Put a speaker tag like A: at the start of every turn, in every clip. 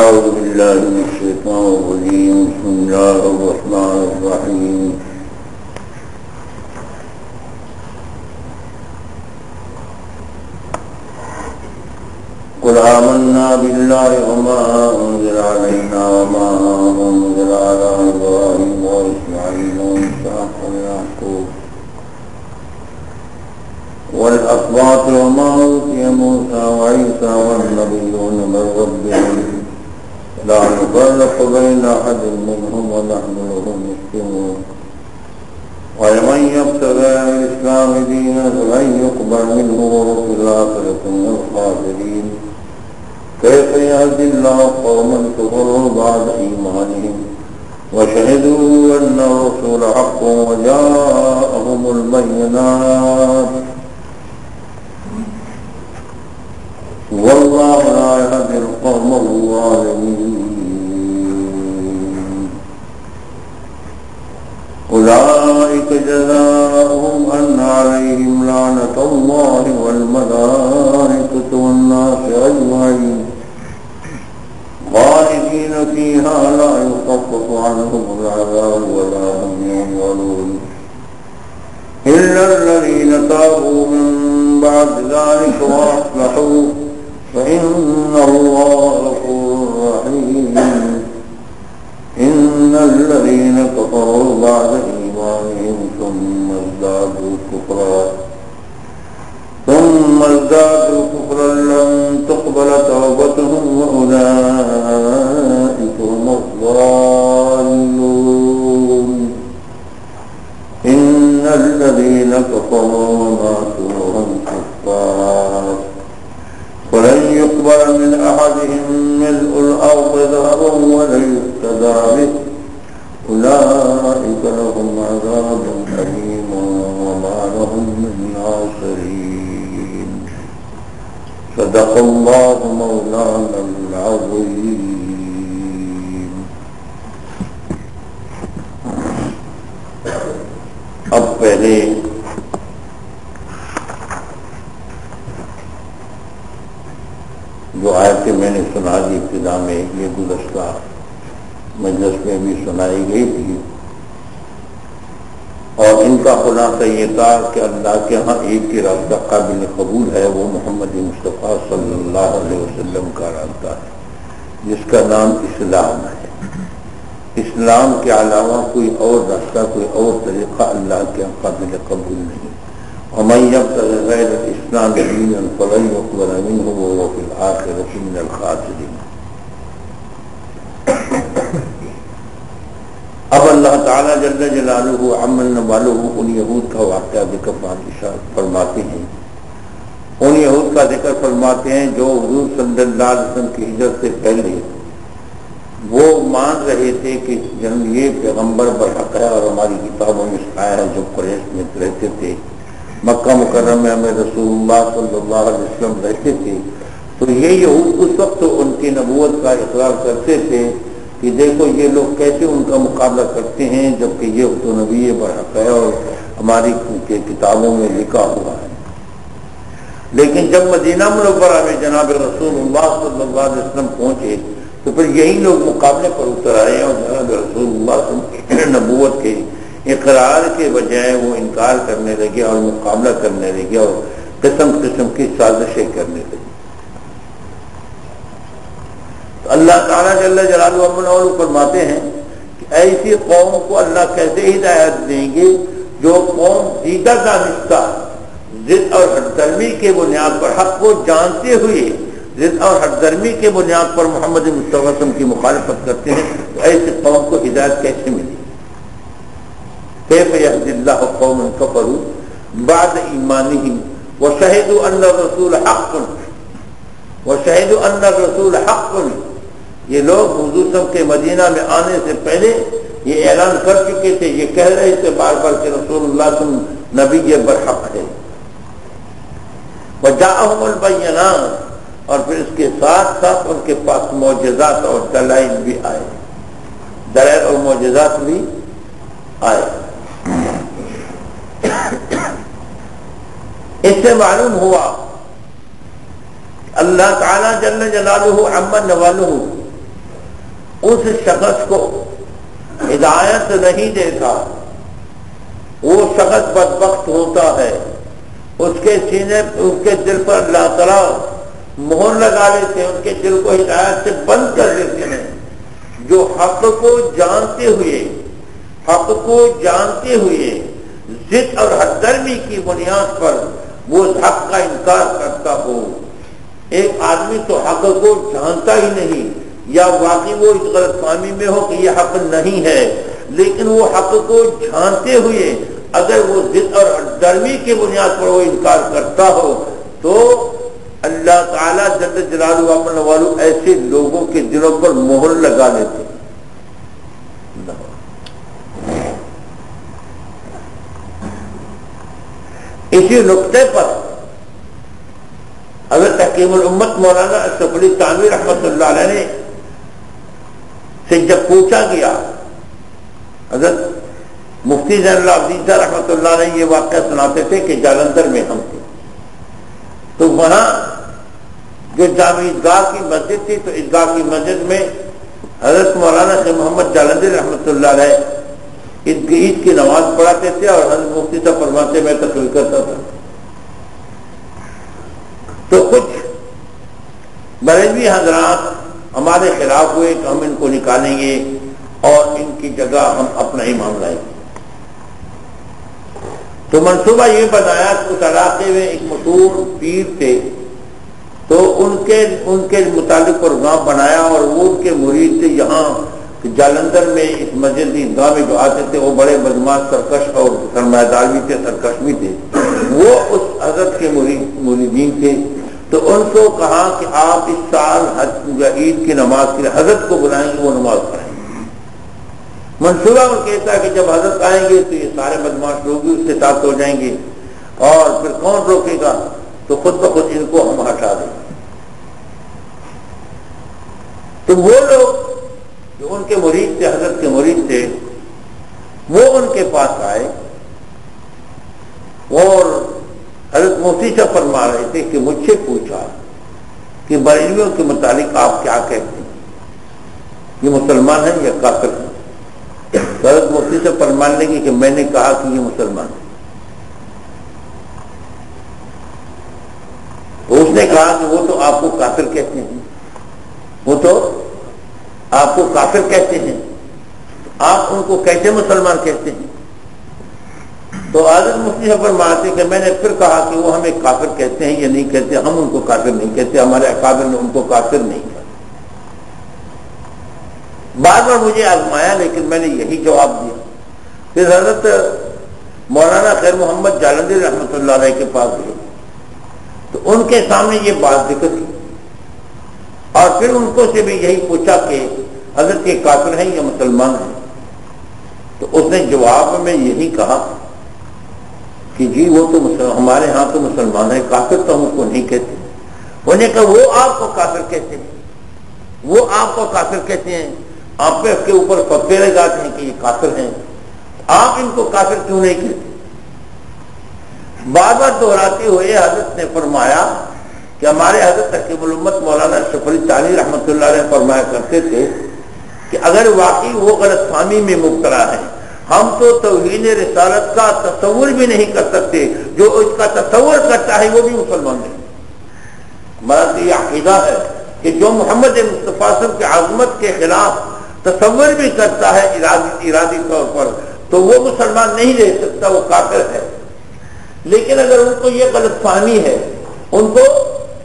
A: أعوذ بالله من الشيطان الرجيم بسم الله الرحمن الرحيم قل آمنا بالله وما أنزل علينا وما أنزل على إبراهيم وإسماعيل وإسحاق ويعقوب والأسباط وما أوتي موسى وعيسى والنبيون من ربهم لا نفرق بين أحد منهم ونحن له مسلمون ومن يبتغي الإسلام دينا فلن يقبل منه وهو في الآخرة من الخاسرين كيف يهدي الله قوما كفروا بعد إيمانهم وشهدوا أن الرسول حق وجاءهم البينات والله لا يهدي القوم الظالمين أولئك جزاؤهم أن عليهم لعنة الله والملائكة والناس أجمعين خالدين فيها لا يخفف عنهم العذاب ولا هم ينظرون إلا الذين تابوا من بعد ذلك وأصلحوا فإن الله غفور رحيم إن الذين كفروا بعد إيمانهم ثم ازدادوا كفرا لن تقبل توبتهم وأولئك هم الضالون إن الذين كفروا وماتوا وهم كفار ولن يقبل من أحدهم ملء الأرض ذهبا ولن يفتدى به أولئك لهم عذاب أليم وما لهم من ناصرين صدق الله مولانا العظيم. اب پہلے جو آیتیں میں نے سنا دی ابتدا میں، یہ گزشتہ مجلس میں بھی سنائی گئی تھی، اور ان کا خلاصہ یہ تھا کہ اللہ کے ہاں ایک ہی راستہ قابل قبول ہے، وہ محمد مصطفیٰ صلی اللہ علیہ وسلم کا راستہ ہے، جس کا نام اسلام ہے۔ اسلام کے علاوہ کوئی اور راستہ، کوئی اور طریقہ اللہ کے ہاں قابل قبول نہیں۔ ومن يبتغ غير الإسلام دينا فلن يقبل منه وهو في الآخرة من الخاسرين۔ اب اللہ تعالیٰ جل جلالہ عمن نوالہ ان یہود کا واقعہ ذکر فرماتے ہیں، ان یہود کا ذکر فرماتے ہیں جو حضور صلی اللہ علیہ وسلم کی ہجرت سے پہلے وہ مان رہے تھے کہ یہ پیغمبر برحق ہے اور ہماری کتابوں میں آیا ہے، جو قریش میں رہتے تھے، مکہ مکرمہ میں رسول اللہ صلی اللہ علیہ وسلم رہتے تھے، تو یہ یہود اس وقت ان کی نبوت کا اقرار کرتے تھے کہ دیکھو یہ لوگ کیسے ان کا مقابلہ کرتے ہیں، جبکہ یہ تو نبی برحق ہے اور ہماری کتابوں میں لکھا ہوا ہے۔ لیکن جب مدینہ منورہ میں جناب رسول اللہ صلی اللہ علیہ وسلم پہنچے تو پھر یہی لوگ مقابلے پر اتر آئے اور جناب رسول اللہ صلی اللہ علیہ وسلم کی نبوت کے اقرار کے بجائے وہ انکار کرنے لگے اور مقابلہ کرنے لگے اور قسم قسم کی سازشیں کرنے لگے۔ تو اللہ تعالیٰ جل جلالہ فرماتے ہیں کہ ایسی قوم کو اللہ کیسے ہدایت دیں گے جو قوم دیدہ دانستہ ضد اور ہٹ درمی کے بنیاد پر حق کو جانتے ہوئے ضد اور ہٹ درمی کے بنیاد پر محمد مصطفیٰ صلی اللہ علیہ وسلم کی مخالفت کرتے ہیں، تو ایسی قوم کو ہدایت کیسے ملی؟ كيف يهدي الله قوما كفروا بعد إيمانهم وشهدوا أن الرسول حق یہ لوگ حضور صلی کے مدینہ میں آنے سے پہلے یہ اعلان کر چکے تھے، یہ کہہ رہے تھے بار بار کہ رسول اللہ صلی اللہ علیہ وسلم نبی یہ برحق ہے۔ وجاءهم البينات، اور پھر اس کے ساتھ ساتھ ان کے پاس معجزات اور دلائل بھی آئے، دلائل اور معجزات بھی آئے۔ اس سے معلوم ہوا اللہ تعالیٰ جل جلالہ عمن نوالہ اس شخص کو ہدایت نہیں دیتا وہ شخص بدبخت ہوتا ہے. اس کے سینے اس کے دل پر اللہ تعالیٰ مہر لگا لیتے ہیں, ان کے دل کو ہدایت سے بند کر دیتے ہیں. جو حق کو جانتے ہوئے ضد اور حد درمی کی بنیاد پر وہ حق کا انکار کرتا ہو. ایک آدمی تو حق کو جانتا ہی نہیں, یا واقعی وہ اس غلط فہمی میں ہو کہ یہ حق نہیں ہے, لیکن وہ حق کو جانتے ہوئے اگر وہ ضد اور حد درمی کی بنیاد پر وہ انکار کرتا ہو تو اللہ تعالیٰ جل جلالہ اپنے والوں ایسے لوگوں کے دلوں پر مہر لگا لیتے. اسی نقطے پر حضرت حکیم الامت مولانا اشرف علی تھانوی رحمۃ اللہ علیہ نے سے جب پوچھا گیا, حضرت مفتی زین اللہ عبدین صاحب رحمۃ اللہ علیہ یہ واقعہ سناتے تھے کہ جالندھر میں ہم تھے, تو وہاں جو جامع عیدگاہ کی مسجد تھی, تو عیدگاہ کی مسجد میں حضرت مولانا شیخ محمد جالندھری رحمۃ اللہ علیہ عید کی نماز پڑھاتے تھے, اور حضرت مفتی صاحب فرماتے میں تقریر کرتا تھا. تو کچھ بریلوی حضرات ہمارے خلاف ہوئے کہ ہم ان کو نکالیں گے اور ان کی جگہ ہم اپنا امام لائیں گے. تو منصوبہ یہ بنایا کہ اس علاقے میں ایک مشہور پیر تھے, تو ان کے متعلق پروگرام بنایا, اور وہ ان کے مرید تھے یہاں جالندھر میں اس مسجد عیدگاہ میں جو آتے تھے وہ بڑے بدماش سرکش اور سرمایہ دار بھی تھے, سرکش بھی تھے. وہ اس حضرت کے مریدین تھے. تو ان کو کہا کہ آپ اس سال عید کی نماز کے لیے حضرت کو بلائیں گے, وہ نماز پڑھیں گے. منصوبہ وہ کہتا ہے کہ جب حضرت آئیں گے تو یہ سارے بدماش لوگ بھی اس کے ساتھ ہو جائیں گے, اور پھر کون روکے گا, تو خود بخود ان کو ہم ہٹا دیں گے. تو وہ لوگ جو ان کے مرید تھے, حضرت کے مرید تھے, وہ ان کے پاس آئے اور حضرت مفتی صاحب فرما رہے تھے کہ مجھ سے پوچھا کہ بریلویوں کے متعلق آپ کیا کہتے ہیں, یہ مسلمان ہیں یا کافر ہیں؟ حضرت مفتی صاحب فرمانے لگے کہ میں نے کہا کہ یہ مسلمان ہیں. تو اس نے کہا کہ وہ تو آپ کو کافر کہتے ہیں, وہ تو آپ کو کافر کہتے ہیں, آپ ان کو کیسے مسلمان کہتے ہیں؟ تو حضرت مفتی صاحب فرماتے کہ میں نے پھر کہا کہ وہ ہمیں کافر کہتے ہیں یا نہیں کہتے, ہم ان کو کافر نہیں کہتے, ہمارے اکابر نے ان کو کافر نہیں کہا. بار بار مجھے آزمایا لیکن میں نے یہی جواب دیا. پھر حضرت مولانا خیر محمد جالندھری رحمۃ اللہ علیہ کے پاس گئے, تو ان کے سامنے یہ بات ذکر کی, اور پھر ان کو سے بھی یہی پوچھا کہ حضرت یہ کافر ہیں یا مسلمان ہیں. تو اس نے جواب میں یہی کہا کہ جی وہ تو ہمارے ہاں تو مسلمان ہے, کافر تو ہم اس کو نہیں کہتے. انہوں نے کہا وہ آپ کو کافر کہتے ہیں, وہ آپ کو کافر کہتے ہیں, آپ پہ اس کے اوپر فتوے لگاتے ہیں کہ یہ کافر ہیں, آپ ان کو کافر کیوں نہیں کہتے؟ بار بار دہراتے ہوئے حضرت نے فرمایا کہ ہمارے حضرت حکیم الامت مولانا اشرف علی تھانوی رحمۃ اللہ علیہ فرمایا کرتے تھے کہ اگر واقعی وہ غلط فہمی میں مبتلا ہے, ہم تو توہین رسالت کا تصور بھی نہیں کر سکتے, جو اس کا تصور کرتا ہے وہ بھی مسلمان نہیں. ہمارا تو یہ عقیدہ ہے کہ جو محمد مصطفیٰ صلی اللہ علیہ وسلم کی عظمت کے خلاف تصور بھی کرتا ہے ارادی طور پر, تو وہ مسلمان نہیں رہ سکتا, وہ کافر ہے. لیکن اگر ان کو یہ غلط فہمی ہے, ان کو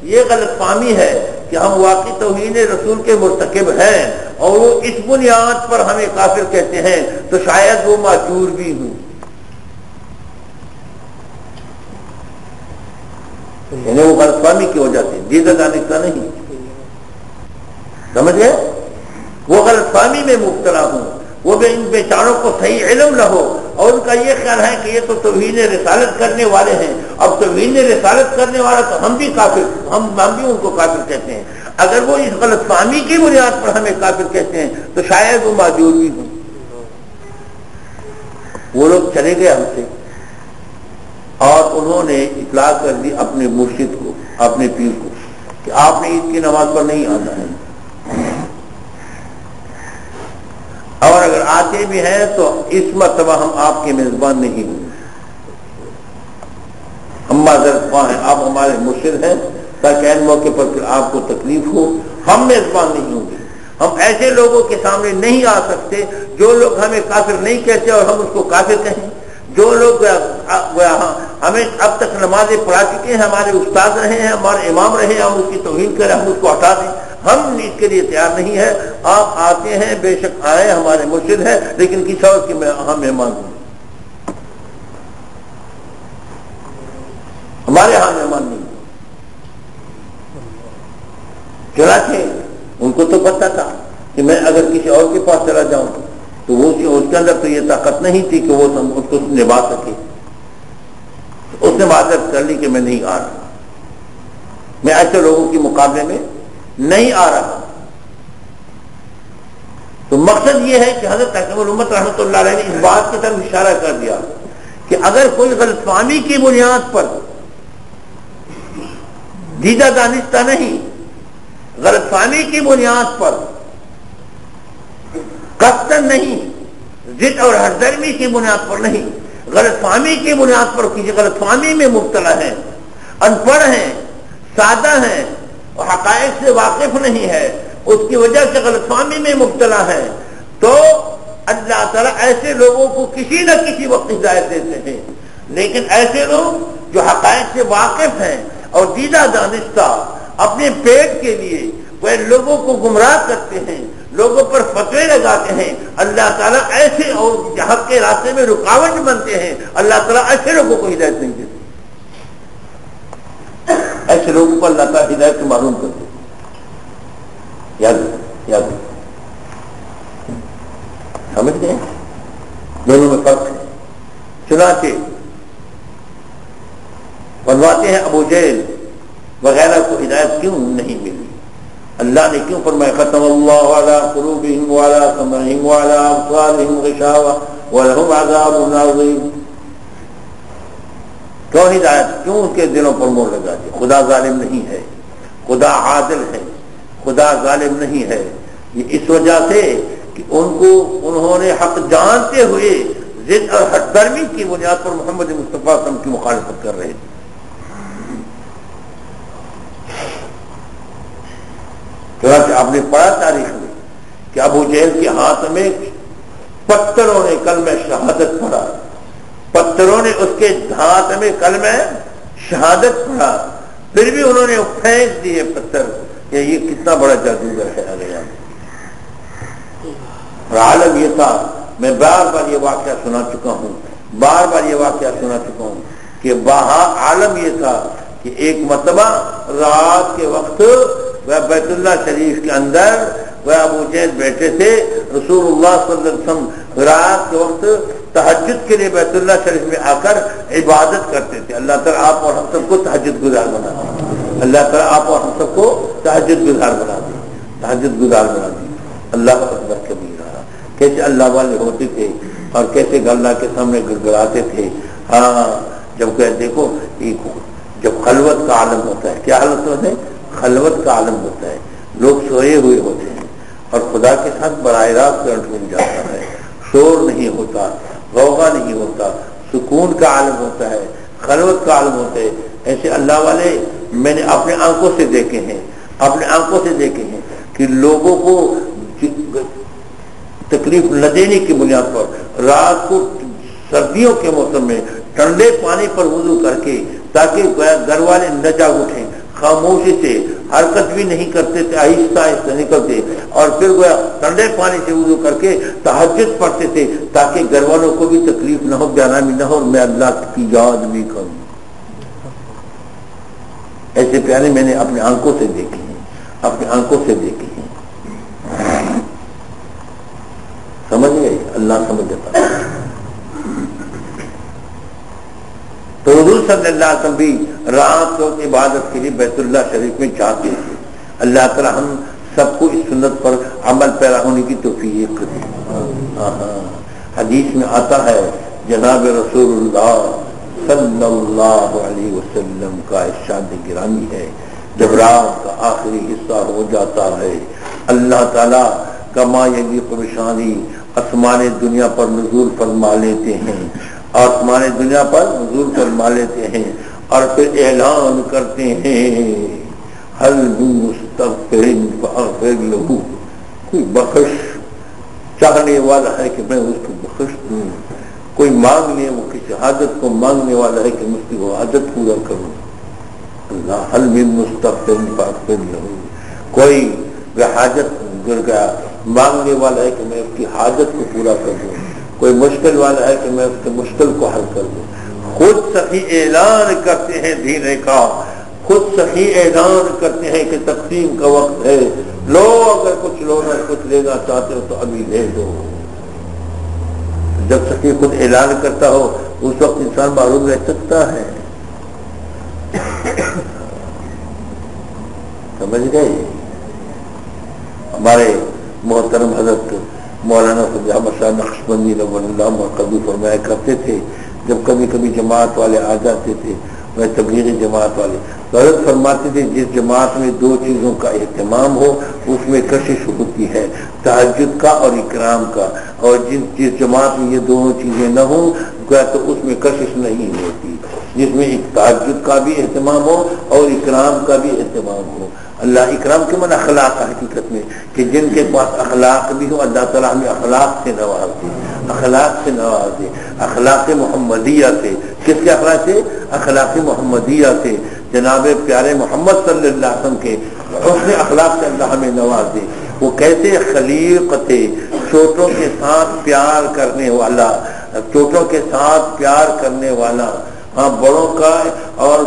A: یہ غلط فہمی ہے کہ ہم واقعی توہین رسول کے مرتکب ہیں اور وہ اس بنیاد پر ہمیں کافر کہتے ہیں, تو شاید وہ معذور بھی ہوں. یعنی وہ غلط فہمی کی وجہ سے دیدہ دانستہ نہیں, سمجھ گئے, وہ غلط فہمی میں مبتلا ہوں, وہ بھی ان بیچاروں کو صحیح علم نہ ہو, اور ان کا یہ خیال ہے کہ یہ تو توہین رسالت کرنے والے ہیں. اب توہین رسالت کرنے والا تو ہم بھی کافر, ہم بھی ان کو کافر کہتے ہیں. اگر وہ اس غلط فہمی کی بنیاد پر ہمیں کافر کہتے ہیں تو شاید وہ معذور بھی ہوں. وہ لوگ چلے گئے ہم سے, اور انہوں نے اطلاع کر دی اپنے مرشد کو, اپنے پیر کو, کہ آپ نے عید کی نماز پر نہیں آنا ہے. آتے بھی ہیں تو اس مرتبہ ہم آپ کے میزبان نہیں ہوں، ہم معذرت خواہ ہیں، آپ ہمارے مرشد ہیں، تاکہ ان موقع پر پھر آپ کو تکلیف ہو، ہم میزبان نہیں ہوں گے۔ ہم ایسے لوگوں کے سامنے نہیں آ سکتے جو لوگ ہمیں کافر نہیں کہتے اور ہم اس کو کافر کہیں، جو لوگ ہمیں اب تک نمازیں پڑھا چکے ہیں، ہمارے استاد رہے ہیں، ہمارے امام رہے ہیں، ہم اس کی توہین کریں، ہم اس کو ہٹا دیں، ہم اس کے لیے تیار نہیں ہے۔ آپ آتے ہیں، بے شک آئے، ہمارے مرشد ہیں، لیکن کسی اور کے ہم مہمان ہوں، ہمارے ہاں مہمان نہیں۔ چنانچہ ان کو تو پتا تھا کہ میں اگر کسی اور کے پاس چلا جاؤں تو وہ اس کے اندر تو یہ طاقت نہیں تھی کہ وہ اس کو نبھا سکے، اس نے معذرت کر لی کہ میں نہیں آ رہا، میں ایسے لوگوں کے مقابلے میں نہیں آ رہا۔ تو مقصد یہ ہے کہ حضرت حاکم الامت رحمۃ اللہ علیہ نے اس بات کی طرف اشارہ کر دیا کہ اگر کوئی غلط فہمی کی بنیاد پر، دیدہ دانستہ نہیں، غلط فہمی کی بنیاد پر، قصدن نہیں، ضد اور ہردرمی کی بنیاد پر نہیں، غلط فہمی کی بنیاد پر کسی غلط فہمی میں مبتلا ہے، ان پڑھ ہیں، سادہ ہیں اور حقائق سے واقف نہیں ہے، اس کی وجہ سے غلط فہمی میں مبتلا ہے، تو اللہ تعالیٰ ایسے لوگوں کو کسی نہ کسی وقت ہدایت دیتے ہیں۔ لیکن ایسے لوگ جو حقائق سے واقف ہیں اور دیدہ دانستہ اپنے پیٹ کے لیے وہ لوگوں کو گمراہ کرتے ہیں، لوگوں پر فتوے لگاتے ہیں، اللہ تعالیٰ ایسے اور حق کے راستے میں رکاوٹ بنتے ہیں، اللہ تعالیٰ ایسے لوگوں کو ہدایت نہیں دیتے، ایسے لوگوں کو اللہ تعالیٰ ہدایت سے معلوم کرتے ہیں۔ یاد سمجھ گئے؟ دونوں میں فرق ہے۔ چنانچہ فرماتے ہیں ابو جہل وغیرہ کو ہدایت کیوں نہیں ملی؟ اللہ نے کیوں فرمایا ختم اللہ علی قلوبہم وعلی سمعہم وعلی ابصارہم غشاوہ ولہم عذاب عظیم؟ کیوں ہدایت، کیوں ان کے دلوں پر مہر لگا دی؟ خدا ظالم نہیں ہے، خدا عادل ہے، خدا ظالم نہیں ہے، یہ اس وجہ سے کہ انہوں نے حق جانتے ہوئے ضد اور ہٹ درمی کی بنیاد پر محمد مصطفیٰ صلی اللہ علیہ وسلم کی مخالفت کر رہے تھے۔ آپ نے پڑھا تاریخ میں کہ ابو جہل کے ہاتھ میں پتھروں نے کلمہ شہادت پڑھا، پتھروں نے اس کے ہاتھ میں کلمہ شہادت پڑھا، پھر بھی انہوں نے پھینک دیے پتھر کہ یہ کتنا بڑا جادوگر ہے۔ اور عالم یہ تھا، میں بار بار یہ واقعہ سنا چکا ہوں، بار بار یہ واقعہ سنا چکا ہوں کہ وہاں عالم یہ تھا کہ ایک مرتبہ رات کے وقت وہ بیت اللہ شریف کے اندر وہ ابو جہل بیٹھے تھے، رسول اللہ صلی اللہ علیہ وسلم رات کے وقت تہجد کے لیے بیت اللہ شریف میں آ کر عبادت کرتے تھے۔ اللہ تعالیٰ آپ اور ہم سب کو تہجد گزار بنا دے، اللہ تعالیٰ آپ اور ہم سب کو تہجد گزار بنا دے، تہجد گزار بنا دے۔ اللہ اکبر کبیرہ، کیسے اللہ والے ہوتے تھے اور کیسے اللہ کے سامنے گڑگڑاتے تھے۔ ہاں جب کہ دیکھو جب خلوت کا عالم ہوتا ہے، کیا حالت ہوتا ہے؟ خلوت کا عالم ہوتا ہے، لوگ سوئے ہوئے ہوتے ہیں اور خدا کے ساتھ براہ راست مل جاتا ہے، شور نہیں ہوتا، غوغا نہیں ہوتا، سکون کا عالم ہوتا ہے، خلوت کا عالم ہوتا ہے۔ ایسے اللہ والے میں نے اپنے آنکھوں سے دیکھے ہیں، اپنے آنکھوں سے دیکھے ہیں کہ لوگوں کو تکلیف نہ دینے کی بنیاد پر رات کو سردیوں کے موسم میں ٹھنڈے پانی پر وضو کر کے، تاکہ گھر والے نہ جاگ اٹھیں، خاموشی سے حرکت بھی نہیں کرتے تھے، آہستہ آہستہ نکلتے اور پھر گویا ٹھنڈے پانی سے وضو کر کے تہجد پڑھتے تھے تاکہ گھر والوں کو بھی تکلیف نہ ہو، بیانامی نہ ہو اور میں اللہ کی یاد بھی کروں۔ ایسے پیارے میں نے اپنے آنکھوں سے دیکھے ہیں، اپنے آنکھوں سے دیکھے ہیں۔ سمجھ گئے؟ اللہ سمجھ جاتا ہے۔ تو حضور صلی اللہ علیہ وسلم بھی رات کو عبادت کے لیے بیت اللہ شریف میں جاتے تھے۔ اللہ تعالی ہم سب کو اس سنت پر عمل پیرا ہونے کی توفیق دے۔ حدیث میں آتا ہے جناب رسول اللہ صلی اللہ علیہ وسلم کا ارشاد گرامی ہے، جب رات کا آخری حصہ ہو جاتا ہے اللہ تعالی کما یلیق بشانی آسمان دنیا پر نزول فرما لیتے ہیں، آسمان دنیا پر نزول فرما لیتے ہیں اور پھر اعلان کرتے ہیں حل من مستغفر فاغفر له، کوئی بخش چاہنے والا ہے کہ میں اس کو بخش دوں، کوئی مانگنے وہ کسی حاجت کو مانگنے والا ہے کہ مجھ کی وہ حاجت پورا کروں، اللہ حل من مستغفر فاغفر له، کوئی حاجت گر گیا مانگنے والا ہے کہ میں اس کی حاجت کو پورا کر دوں، کوئی مشکل والا ہے کہ میں اس کے مشکل کو حل کر دوں۔ خود سخی اعلان کرتے ہیں دینے کا، خود سخی اعلان کرتے ہیں کہ تقسیم کا وقت ہے، لو اگر کچھ لونا کچھ لینا چاہتے ہو تو ابھی لے دو۔ جب سخی خود اعلان کرتا ہو اس وقت انسان معلوم رہ سکتا ہے، سمجھ گئے؟ ہمارے محترم حضرت مولانا فضل احمد شاہ نقشبندی رضی اللہ عنہ قبول فرمایا کرتے تھے، جب کبھی کبھی جماعت والے آ جاتے تھے، میں تبلیغی جماعت والے، تو حضرت فرماتے تھے جس جماعت میں دو چیزوں کا اہتمام ہو اس میں کشش ہوتی ہے، تہجد کا اور اکرام کا، اور جس جماعت میں یہ دونوں چیزیں نہ ہوں تو اس میں کشش نہیں ہوتی، جس میں ایک تہجد کا بھی اہتمام ہو اور اکرام کا بھی اہتمام ہو۔ اللہ اکرام کے من اخلاق حقیقت میں کہ جن کے پاس اخلاق بھی ہو اللہ تعالیٰ ہمیں اخلاق سے نواز دے، اخلاق سے نواز دے، اخلاق محمدیہ سے۔ کس کے اخلاق سے؟ اخلاق محمدیہ سے، جناب پیارے محمد صلی اللہ علیہ وسلم کے حسن اخلاق سے اللہ ہمیں نواز دے۔ وہ کیسے خلیق تھے، چھوٹوں کے ساتھ پیار کرنے والا، چھوٹوں کے ساتھ پیار کرنے والا، ہاں بڑوں کا اور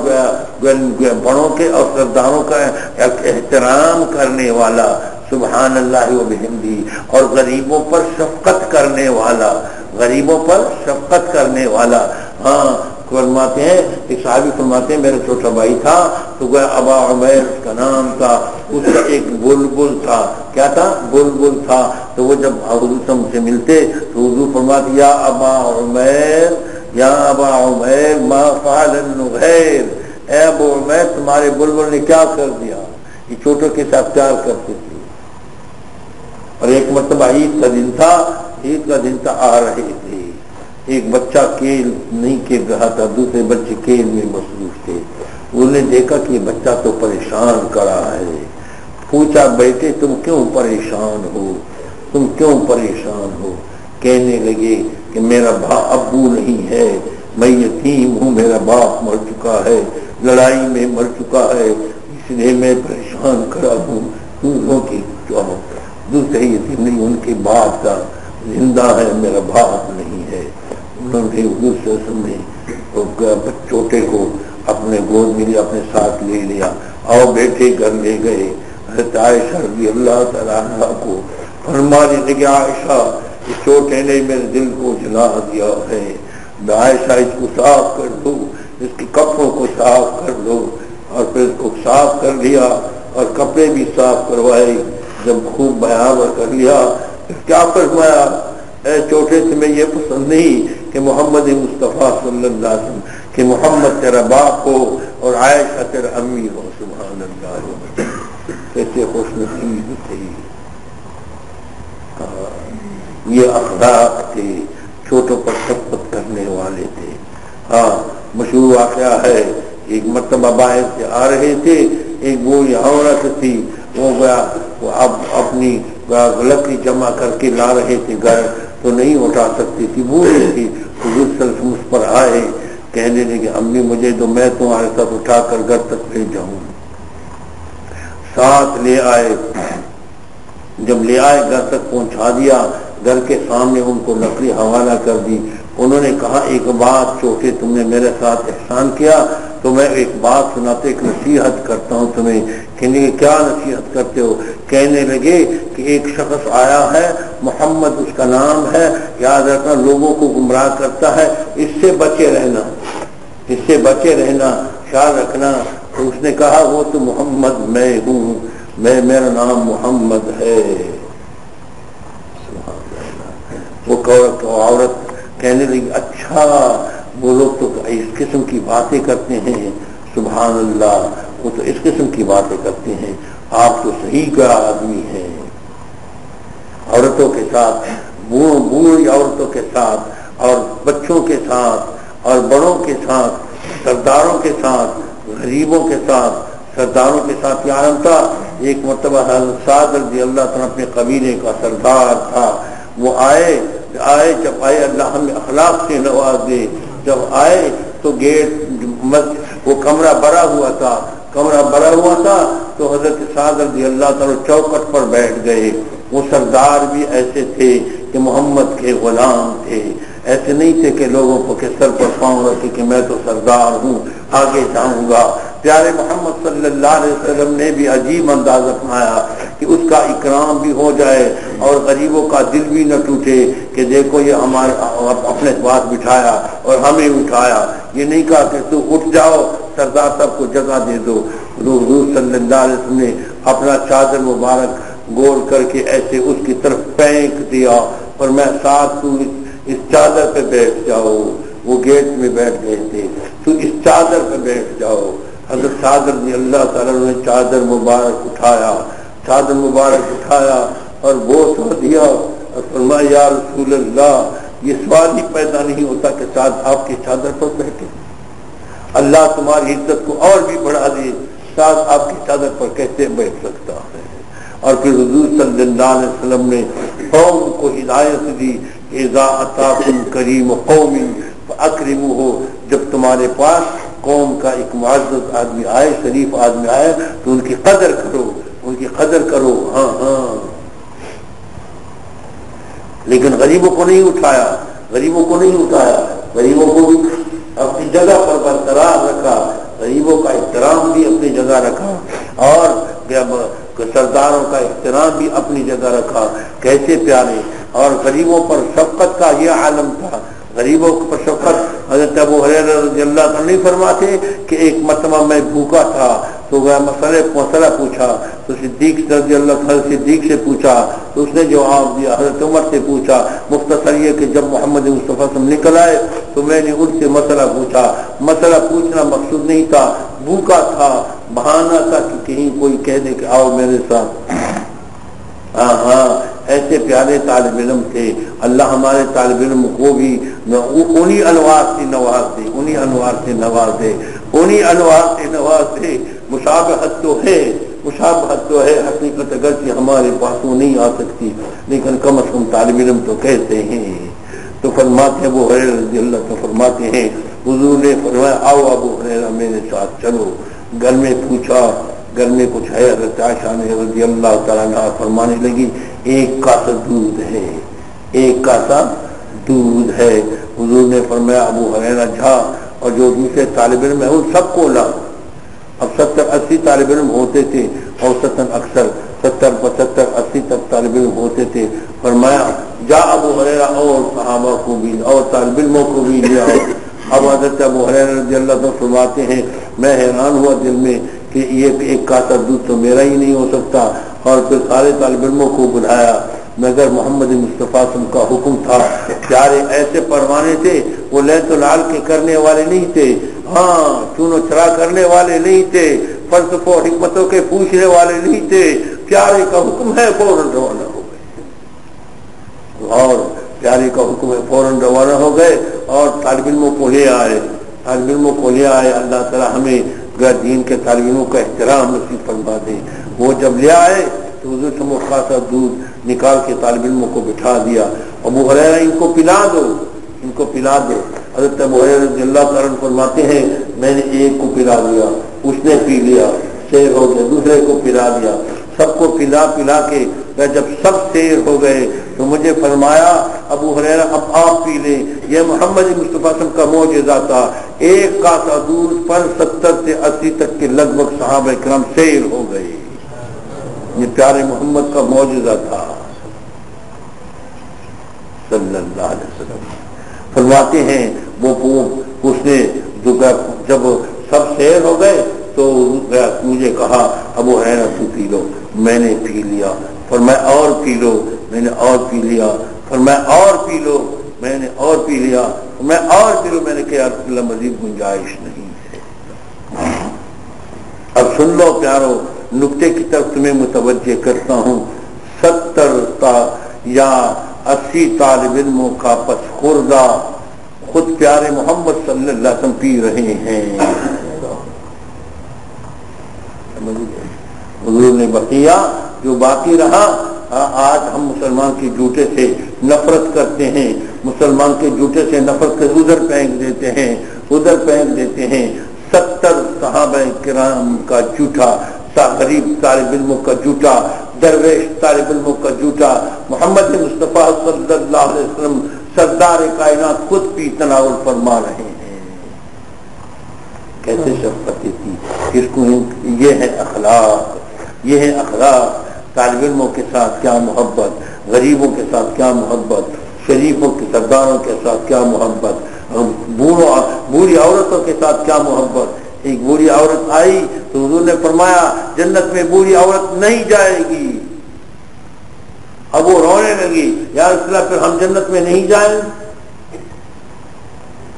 A: بڑوں کے اور سرداروں کا احترام کرنے والا، سبحان اللہ و بحمدہ، اور غریبوں پر شفقت کرنے والا، غریبوں پر شفقت کرنے والا۔ ہاں فرماتے ہیں ایک صحابی فرماتے ہیں میرا چھوٹا بھائی تھا تو گویا ابا عمیر اس کا نام تھا، اس کا ایک بلبل تھا، کیا تھا؟ بلبل تھا۔ تو وہ جب حضور سے ملتے تو حضور فرماتے یا ابا عمیر یا ابا عمیر ما فعل النغیر، اے ابو عمیر تمہارے بلبل نے کیا کر دیا؟ یہ چھوٹوں کے ساتھ پیار کرتے تھے۔ اور ایک مرتبہ عید کا دن تھا، عید کا دن تھا، آ رہے تھے، ایک بچہ کھیل نہیں کھیل رہا تھا، دوسرے بچے کھیل میں مصروف تھے، انہوں نے دیکھا کہ یہ بچہ تو پریشان کرا ہے، پوچھا بیٹے تم کیوں پریشان ہو، تم کیوں پریشان ہو؟ کہنے لگے کہ میرا ابو نہیں ہے، میں یتیم ہوں، میرا باپ مر چکا ہے، لڑائی میں مر چکا ہے، اس لیے میں پریشان کھڑا ہوں۔ دوسروں کی دوسرے یتیم نہیں، ان کے باپ کا زندہ ہے، میرا باپ نہیں ہے۔ انہوں نے دوسرے سمجھے چھوٹے کو اپنے گود میں لیا، اپنے ساتھ لے لیا، آؤ بیٹے گھر لے گئے۔ حضرت عائشہ رضی اللہ تعالیٰ عنہ کو فرمانے لگے عائشہ اس چھوٹے نے میرے دل کو جلا دیا ہے، عائشہ اس کو صاف کر دو، اس کے کپڑوں کو صاف کر دو۔ اور پھر اس کو صاف کر لیا اور کپڑے بھی صاف کروائے، جب خوب بیان کر لیا کیا فرمایا؟ اے چھوٹے سے میں یہ پسند نہیں کہ محمد مصطفیٰ صلی اللہ علیہ وسلم کہ محمد تیرا باپ ہو اور عائشہ تیرا امی ہو، سبحان اللہ، کیسے خوش نصیب تھے۔ یہ اخلاق تھے، چھوٹوں پر شفقت کرنے والے تھے۔ ہاں مشہور واقعہ ہے، ایک مرتبہ باہر سے آ رہے تھے، ایک بوڑھی عورت تھی، وہ اپنی لکڑی جمع کر کے لا رہے تھے گھر، تو نہیں اٹھا سکتی تھی، بوڑھی تھی۔ حضور صلی اللہ علیہ وسلم اس پر آئے، کہنے لگے امی مجھے تو میں تمہارے ساتھ اٹھا کر گھر تک لے جاؤں، ساتھ لے آئے۔ جب لے آئے گھر تک پہنچا دیا، گھر کے سامنے ان کو لکڑی حوالہ کر دی۔ انہوں نے کہا ایک بات چھوٹے تم نے میرے ساتھ احسان کیا تو میں ایک بات سناتے، ایک نصیحت کرتا ہوں تمہیں۔ کہنے لگے کیا نصیحت کرتے ہو؟ کہنے لگے کہ ایک شخص آیا ہے، محمد اس کا نام ہے، یاد رکھنا لوگوں کو گمراہ کرتا ہے، اس سے بچے رہنا، اس سے بچے رہنا، خیال رکھنا۔ تو اس نے کہا وہ تو محمد میں ہوں، میرا نام محمد ہے۔ وہ عورت کہنے لگی اچھا وہ لوگ تو اس قسم کی باتیں کرتے ہیں، سبحان اللہ، وہ تو اس قسم کی باتیں کرتے ہیں، آپ تو صحیح کا آدمی ہیں۔ عورتوں کے ساتھ بوڑھی عورتوں کے ساتھ اور بچوں کے ساتھ اور بڑوں کے ساتھ، سرداروں کے ساتھ، غریبوں کے ساتھ، سرداروں کے ساتھ یہ عالم تھا۔ ایک مرتبہ حضرت سعد رضی اللہ تعالیٰ اپنے قبیلے کا سردار تھا، وہ آئے جب آئے اللہ ہمیں اخلاق سے نواز دے، جب آئے تو گیٹ وہ کمرہ بھرا ہوا تھا تو حضرت سعد رضی اللہ تعالیٰ چوکٹ پر بیٹھ گئے۔ وہ سردار بھی ایسے تھے کہ محمد کے غلام تھے، ایسے نہیں تھے کہ لوگوں کو کہ سر پر پاؤں رکھے کہ میں تو سردار ہوں آگے جاؤں گا۔ پیارے محمد صلی اللہ علیہ وسلم نے بھی عجیب انداز اپنایا کہ اس کا اکرام بھی ہو جائے اور غریبوں کا دل بھی نہ ٹوٹے کہ دیکھو یہ ہمارے اپنے پاس بٹھایا اور ہمیں اٹھایا، یہ نہیں کہا کہ تو اٹھ جاؤ سردار صاحب کو جگہ دے دو۔ حضور صلی اللہ علیہ وسلم نے اپنا چادر مبارک گول کر کے ایسے اس کی طرف پھینک دیا اور میں ساتھ تو اس چادر پہ بیٹھ جاؤ۔ وہ گیٹ میں بیٹھ گئے تھے، تو اس چادر پہ بیٹھ جاؤ۔ حضرت سعد رضی اللہ تعالیٰ نے چادر مبارک اٹھایا اور بوسہ دیا اور فرمایا یا رسول اللہ، یہ سوال ہی پیدا نہیں ہوتا کہ سعد آپ کی چادر پر بیٹھے، اللہ تمہاری عزت کو اور بھی بڑھا دے، سعد آپ کی چادر پر کیسے بیٹھ سکتا ہے؟ اور پھر حضور صلی اللہ علیہ وسلم نے قوم کو ہدایت دی، اذا اتاکم کریم قوم فاکرموہ، جب تمہارے پاس قوم کا ایک معزز آدمی آئے، شریف آدمی آئے تو ان کی قدر کرو۔ ہاں لیکن غریبوں کو نہیں اٹھایا، غریبوں کو بھی اپنی جگہ پر برقرار رکھا، غریبوں کا احترام بھی اپنی جگہ رکھا اور سرداروں کا احترام بھی اپنی جگہ رکھا۔ کیسے پیارے! اور غریبوں پر شفقت کا یہ عالم تھا، غریبوں پر شفقت۔ حضرت ابو ہریرہ رضی اللہ عنہ نہیں فرماتے کہ ایک مرتبہ میں بھوکا تھا تو مسئلہ پوچھا تو صدیق رضی اللہ عنہ صدیق سے پوچھا تو اس نے جواب دیا۔ حضرت عمر سے پوچھا، مختصر یہ کہ جب محمد مصطفیٰ سے نکل آئے تو میں نے ان سے مسئلہ پوچھا۔ مسئلہ پوچھنا مقصود نہیں تھا، بھوکا تھا، بہانہ تھا کہ کہیں کوئی کہہ دے کہ آؤ میرے ساتھ۔ ہاں ایسے پیارے طالب علم تھے، اللہ ہمارے طالب علم کو بھی انہی انوار سے نواز دے۔ مشابہت تو ہے حقیقت اگرچہ ہمارے پاسوں نہیں آ سکتی، لیکن کم از کم طالب علم تو کہتے ہیں۔ تو فرماتے ہیں ابو ہریرہ رضی اللہ عنہ فرماتے ہیں حضور نے فرمایا آؤ ابو ہریرہ میرے ساتھ چلو۔ گھر میں پوچھا، گھر میں کچھ ہے؟ حضرت عائشہ رضی اللہ تعالیٰ عنہا فرمانے لگی ایک کاسہ دودھ ہے۔ حضور نے فرمایا ابو ہریرہ جا اور جو دوسرے طالب علم ہیں ان سب کو لا۔ اب 70-80 طالب علم ہوتے تھے، اوسطاً اکثر 70-75-80 تک طالب علم ہوتے تھے۔ فرمایا جا ابو ہریرہ اور صحابہ کو بھی اور طالب علموں کو بھی لیا۔ اب حضرت ابو ہریرہ رضی اللہ عنہ فرماتے ہیں میں حیران ہوا دل میں کہ یہ ایک کاسہ دودھ تو میرا ہی نہیں ہو سکتا، اور پھر سارے طالب علموں کو بلایا، مگر محمد مصطفیٰ کا حکم تھا۔ پیارے ایسے پروانے تھے، وہ لیت العال کے کرنے والے نہیں تھے، ہاں چون و چرا کرنے والے نہیں تھے، فلسفوں و حکمتوں کے پوچھنے والے نہیں تھے۔ پیارے کا حکم ہے فوراً روانہ ہو گئے، اور پیارے کا حکم ہے فوراً روانہ ہو گئے اور طالب علموں کو لے آئے۔ اللہ تعالیٰ ہمیں دین کے طالب علموں کا احترام نصیب فرما دے۔ وہ جب لے آئے تو حضور سے خاصا دودھ نکال کے طالب علموں کو بٹھا دیا۔ ابو ہریرہ ان کو پلا دو۔ حضرت ابو ہریرہ رضی اللہ تعالیٰ فرماتے ہیں میں نے ایک کو پلا دیا، اس نے پی لیا، سیر ہو گیا، دوسرے کو پلا دیا، سب کو پلا کے جب سب سیر ہو گئے تو مجھے فرمایا ابو ہریرہ اب آپ پی لیں۔ یہ محمد مصطفیٰ کا معجزہ تھا، ایک کاسہ دودھ پر 70 سے 80 تک کے لگ بھگ صحابہ کرام سیر ہو گئے۔ یہ پیارے محمد کا معجزہ تھا صلی اللہ علیہ وسلم۔ فرماتے ہیں وہ اس نے جب سب سیر ہو گئے تو مجھے کہا ابو ہریرہ تو پی لو، میں نے پی لیا۔ فرمایا اور پی لو، میں نے اور پی لیا۔ فرمایا اور پی لو، میں نے اور پی لیا۔ میں اور پی لو، میں نے کہا رسول اللہ مزید گنجائش نہیں ہے۔ اب سن لو پیارو، نقطے کی طرف تمہیں متوجہ کرتا ہوں۔ 70 یا 80 طالب علموں کا پس خوردہ خود پیارے محمد صلی اللہ علیہ وسلم پی رہے ہیں. حضور نے بقیہ جو باقی رہا، آج ہم مسلمان کے جوتے سے نفرت کرتے ہیں، مسلمان کے جوتے سے نفرت کر ادھر پھینک دیتے ہیں، ادھر پھینک دیتے ہیں. 70 صحابہ کرام کا جھوٹا، غریب طالب علموں کا جھوٹا، درویش طالب علموں کا جھوٹا، محمد مصطفیٰ صلی اللہ علیہ وسلم سردار کائنات خود بھی تناول فرما رہے ہیں. کیسے شفقت تھی، اس کو یہ ہے اخلاق، یہ ہے اخلاق. طالب علموں کے ساتھ کیا محبت، غریبوں کے ساتھ کیا محبت، شریفوں کے سرداروں کے ساتھ کیا محبت، بوڑھی عورتوں کے ساتھ کیا محبت. ایک بوڑھی عورت آئی تو حضور نے فرمایا جنت میں بوڑھی عورت نہیں جائے گی. اب وہ رونے لگی، یا رسول اللہ پھر ہم جنت میں نہیں جائیں؟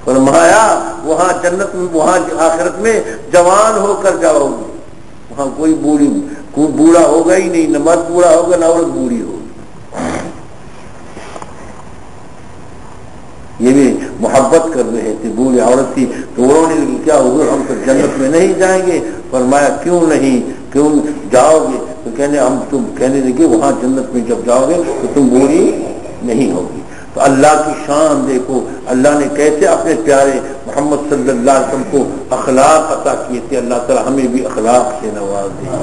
A: فرمایا وہاں جنت میں، وہاں آخرت میں جوان ہو کر جاؤ گی، وہاں کوئی بوڑھا ہوگا ہی نہیں، نہ مرد بوڑھا ہوگا نہ عورت بوڑھی ہوگی. یہ بھی محبت کر رہے تھے، بوڑھی عورت تھی تو رونے لگی، کیا حضور ہم تو جنت میں نہیں جائیں گے؟ فرمایا کیوں نہیں، کیوں جاؤ گے؟ تو کہنے لگے وہاں جنت میں جب جاؤ گے تو تم بوڑھی نہیں ہوگی. تو اللہ کی شان دیکھو، اللہ نے کیسے اپنے پیارے محمد صلی اللہ علیہ وسلم کو اخلاق عطا کیے تھے. اللہ تعالی ہمیں بھی اخلاق سے نوازے.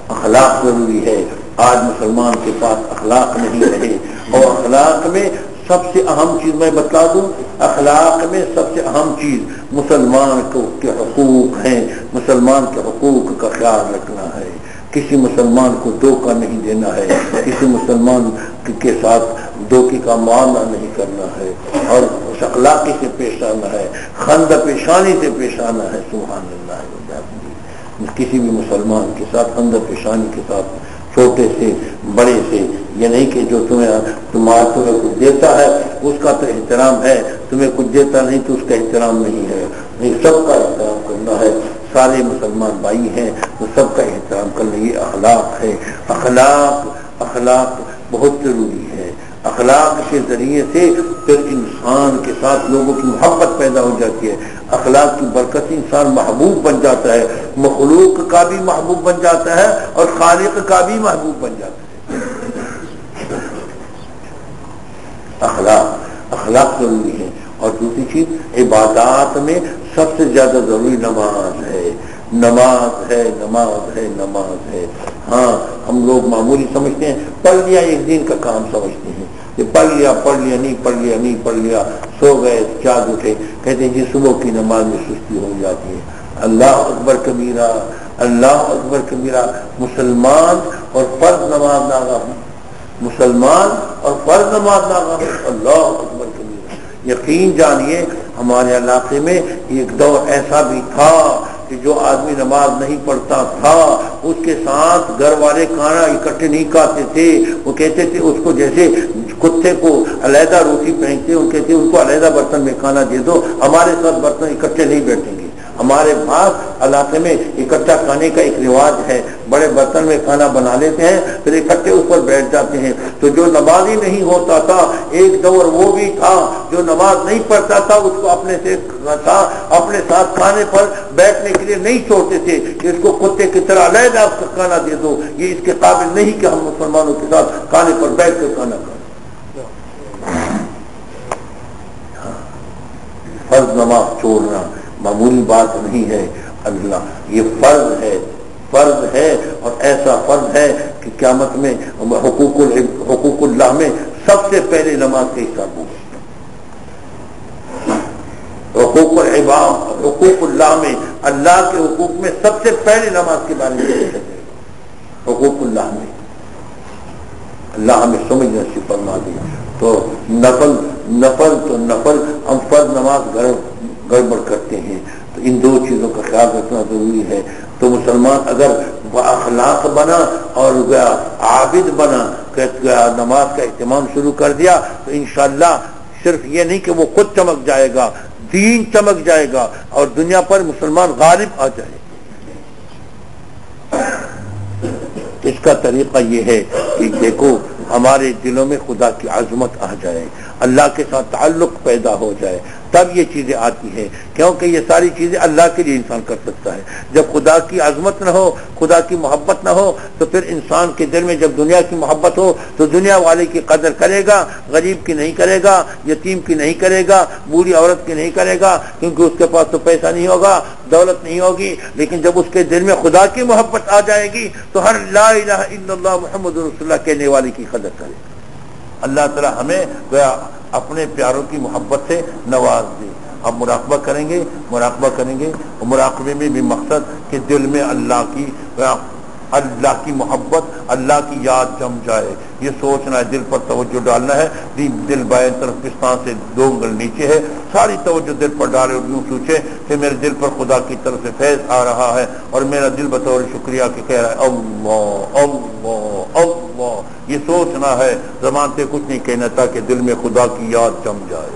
A: اخلاق ضروری ہے. آج مسلمان کے پاس اخلاق نہیں رہے، اور اخلاق میں سب سے اہم چیز میں بتا دوں، اخلاق میں سب سے اہم چیز مسلمان کے حقوق ہیں. مسلمان کے حقوق کا خیال رکھنا ہے، کسی مسلمان کو دھوکہ نہیں دینا ہے، کسی مسلمان کے ساتھ دھوکے کا معاملہ نہیں کرنا ہے، اور اخلاقی سے پیش آنا ہے، خندہ پیشانی سے پیش آنا ہے. سبحان اللہ. کسی بھی مسلمان کے ساتھ خندہ پیشانی کے ساتھ، چھوٹے سے بڑے سے، یہ نہیں کہ جو تمہیں کچھ دیتا ہے اس کا تو احترام ہے، تمہیں کچھ دیتا نہیں تو اس کا احترام نہیں ہے. نہیں، سب کا احترام کرنا ہے. سارے مسلمان بھائی ہیں تو سب کا احترام کرنا، یہ اخلاق ہے. اخلاق بہت ضروری ہے. اخلاق کے ذریعے سے پھر انسان کے ساتھ لوگوں کی محبت پیدا ہو جاتی ہے. اخلاق کی برکت انسان محبوب بن جاتا ہے، مخلوق کا بھی محبوب بن جاتا ہے اور خالق کا بھی محبوب بن جاتا ہے. اخلاق ضروری ہے. اور دوسری چیز عبادات میں سب سے زیادہ ضروری نماز ہے. نماز ہے. ہاں ہم لوگ معمولی سمجھتے ہیں، پڑھ لیا ایک دن کا کام سمجھتے ہیں، یہ پڑھ لیا نہیں پڑھ لیا، سو گئے جاگ اٹھے، کہتے ہیں جی صبح کی نماز میں سستی ہو جاتی ہے. اللہ اکبر کبیرہ، اللہ اکبر کبیرہ. مسلمان اور فرض نماز ناگا، مسلمان اور فرض نماز ناگا، اللہ اکبر کبیرہ. یقین جانیے ہمارے علاقے میں ایک دور ایسا بھی تھا کہ جو آدمی نماز نہیں پڑھتا تھا اس کے ساتھ گھر والے کھانا اکٹھے نہیں کھاتے تھے. وہ کہتے تھے اس کو جیسے کتے کو علیحدہ روٹی پھینکتے، وہ کہتے ان کو علیحدہ برتن میں کھانا دے دو، ہمارے ساتھ برتن اکٹھے نہیں بیٹھیں گے. ہمارے پاس علاقے میں اکٹھا کھانے کا ایک رواج ہے، بڑے برتن میں کھانا بنا لیتے ہیں پھر اکٹھے اس پر بیٹھ جاتے ہیں. تو جو نمازی نہیں ہوتا تھا ایک دور وہ بھی تھا، جو نماز نہیں پڑھتا تھا اس کو اپنے ساتھ کھانے پر بیٹھنے کے لیے نہیں چھوڑتے تھے کہ اس کو کتے کی طرح علیحدہ کھانا دے دو، یہ اس کے قابل نہیں کہ ہم مسلمانوں کے ساتھ کھانے پر بیٹھ کر کھانا کھائیں. فرض نماز چھوڑنا معمولی بات نہیں ہے. اللہ یہ فرض ہے اور ایسا فرض ہے کہ قیامت میں حقوق اللہ میں سب سے پہلے نماز کا حساب ہوگا. حقوق اللہ میں، اللہ کے حقوق میں سب سے پہلے نماز کے بارے میں حقوق اللہ میں. اللہ ہمیں سمجھنا سے فرما دیا. تو نفل ہم فرض نماز گڑبڑ کرتے ہیں، تو ان دو چیزوں کا خیال رکھنا ضروری ہے. تو مسلمان اگر اخلاق بنا اور عابد بنا، نماز کا اہتمام شروع کر دیا تو انشاءاللہ صرف یہ نہیں کہ وہ خود چمک جائے گا، دین چمک جائے گا اور دنیا پر مسلمان غالب آ جائے گا. اس کا طریقہ یہ ہے کہ دیکھو ہمارے دلوں میں خدا کی عظمت آ جائے، اللہ کے ساتھ تعلق پیدا ہو جائے، تب یہ چیزیں آتی ہیں، کیونکہ یہ ساری چیزیں اللہ کے لیے انسان کر سکتا ہے۔ جب خدا کی عظمت نہ ہو، خدا کی محبت نہ ہو، تو پھر انسان کے دل میں جب دنیا کی محبت ہو تو دنیا والے کی قدر کرے گا، غریب کی نہیں کرے گا، یتیم کی نہیں کرے گا، بوڑھی عورت کی نہیں کرے گا، کیونکہ اس کے پاس تو پیسہ نہیں ہوگا، دولت نہیں ہوگی۔ لیکن جب اس کے دل میں خدا کی محبت آ جائے گی تو ہر لا الہ الا اللہ محمد رسول اللہ کہنے والے کی قدر کرے گا۔ اللہ تعالی ہمیں اپنے پیاروں کی محبت سے نواز دے۔ اب مراقبہ کریں گے اور مراقبے میں بھی مقصد کہ دل میں اللہ کی محبت، اللہ کی یاد جم جائے، یہ سوچنا ہے، دل پر توجہ ڈالنا ہے۔ دل بائیں طرف پستان سے 2 انگل نیچے ہے، ساری توجہ دل پر ڈالے اور یوں سوچے کہ میرے دل پر خدا کی طرف سے فیض آ رہا ہے اور میرا دل بطور شکریہ کہ کہہ رہا ہے اللہ اللہ اللہ۔ یہ سوچنا ہے، زبان سے کچھ نہیں کہنا، تاکہ دل میں خدا کی یاد جم جائے۔